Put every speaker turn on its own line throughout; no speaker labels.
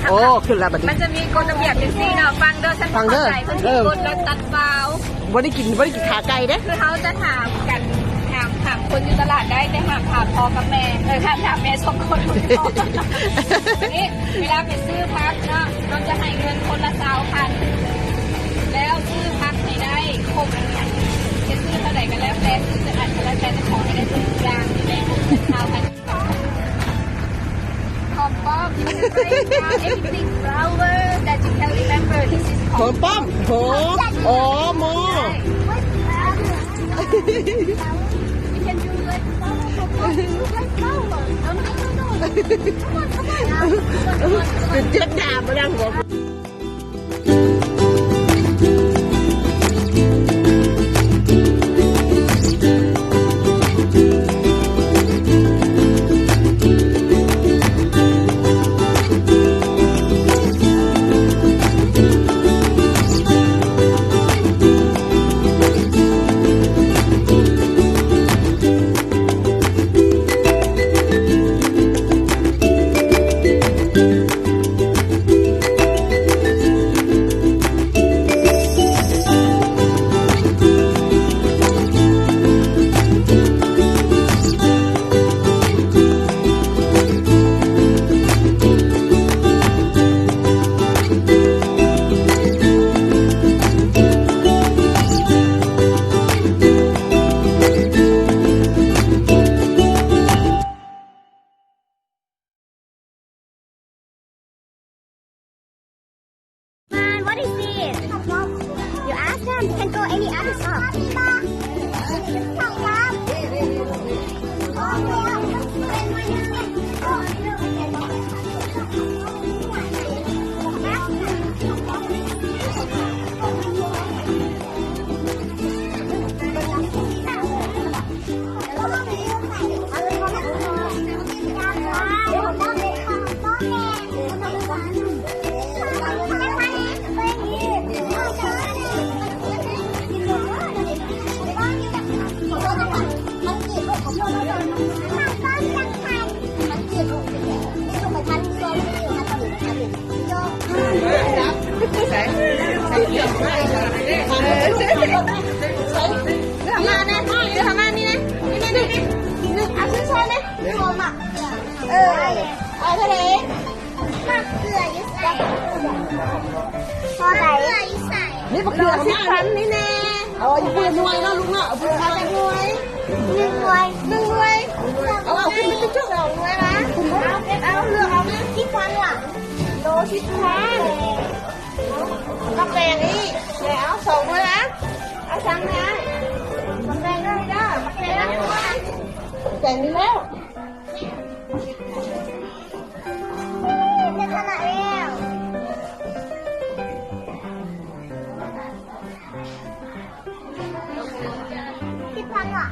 โอ้ขึ้นแล้วบัดนี้
มันจะมีกฎระเบียบเป็นสีเนาะฟังเด้อฉัน
ฟังเด้อ
เข้าใจคนที่กฎแล้วตัดเปล่า
บ่ได้กินขาไก่เด้
คือเขาจะถามกันถามคนอยู่ตลาดได้แต่ถามพ่อกับแม่ถามแม่สองคนนี่เวลาไปซื้อพักเนาะเราจะให้เงินคนละ20,000แล้วซื้อพักให้ได้ครบจะซื้อเท่าไหร่กันแล้วแต่ซื้อจะอัดกันแล้วแต่จะขอให้ได้ทุกอย่างที่ได้20,000ของป้อม everything flower that you can remember this is
ของป้อมโหอ๋อโม
You can do like flower.
เป็นเจ็ดดาบมาดังหัว
What is this? You ask them. You can go any other shop.
นี่บักเดือ10,000นี่แน่เอาอยู่เพื่อนหน่วยเนาะลูกเนาะเอาเพื่อนมาหน่วย1 หน่วยเอาขึ้นไปจุ๊บเอาหน่วยนะเอาเลือกเอานะ10,000ล่ะโล10,000กาแฟนี่เดี๋ยวเอา2หน่วยนะเอาสั่งนะกาแฟได้เด้อกาแฟได้แต่งนี่แล้ว
จะขนาดแล้ว10,000อ่ะ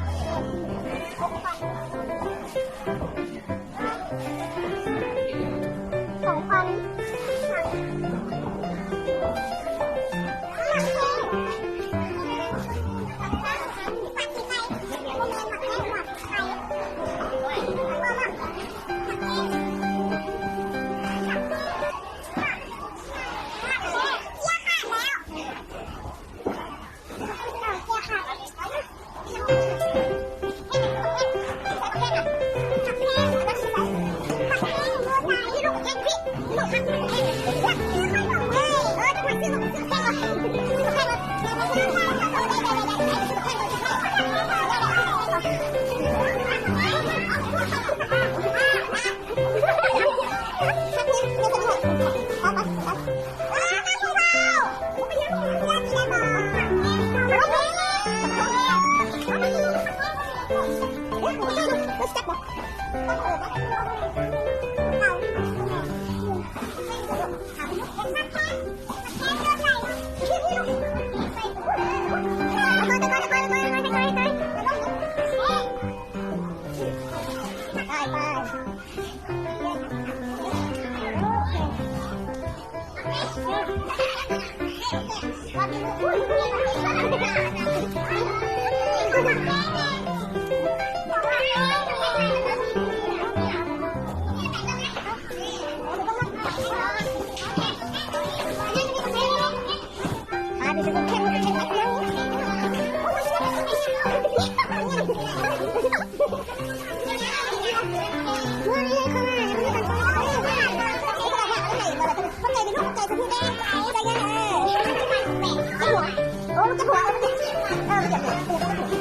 Thank you.
เอออย่างเนี้ย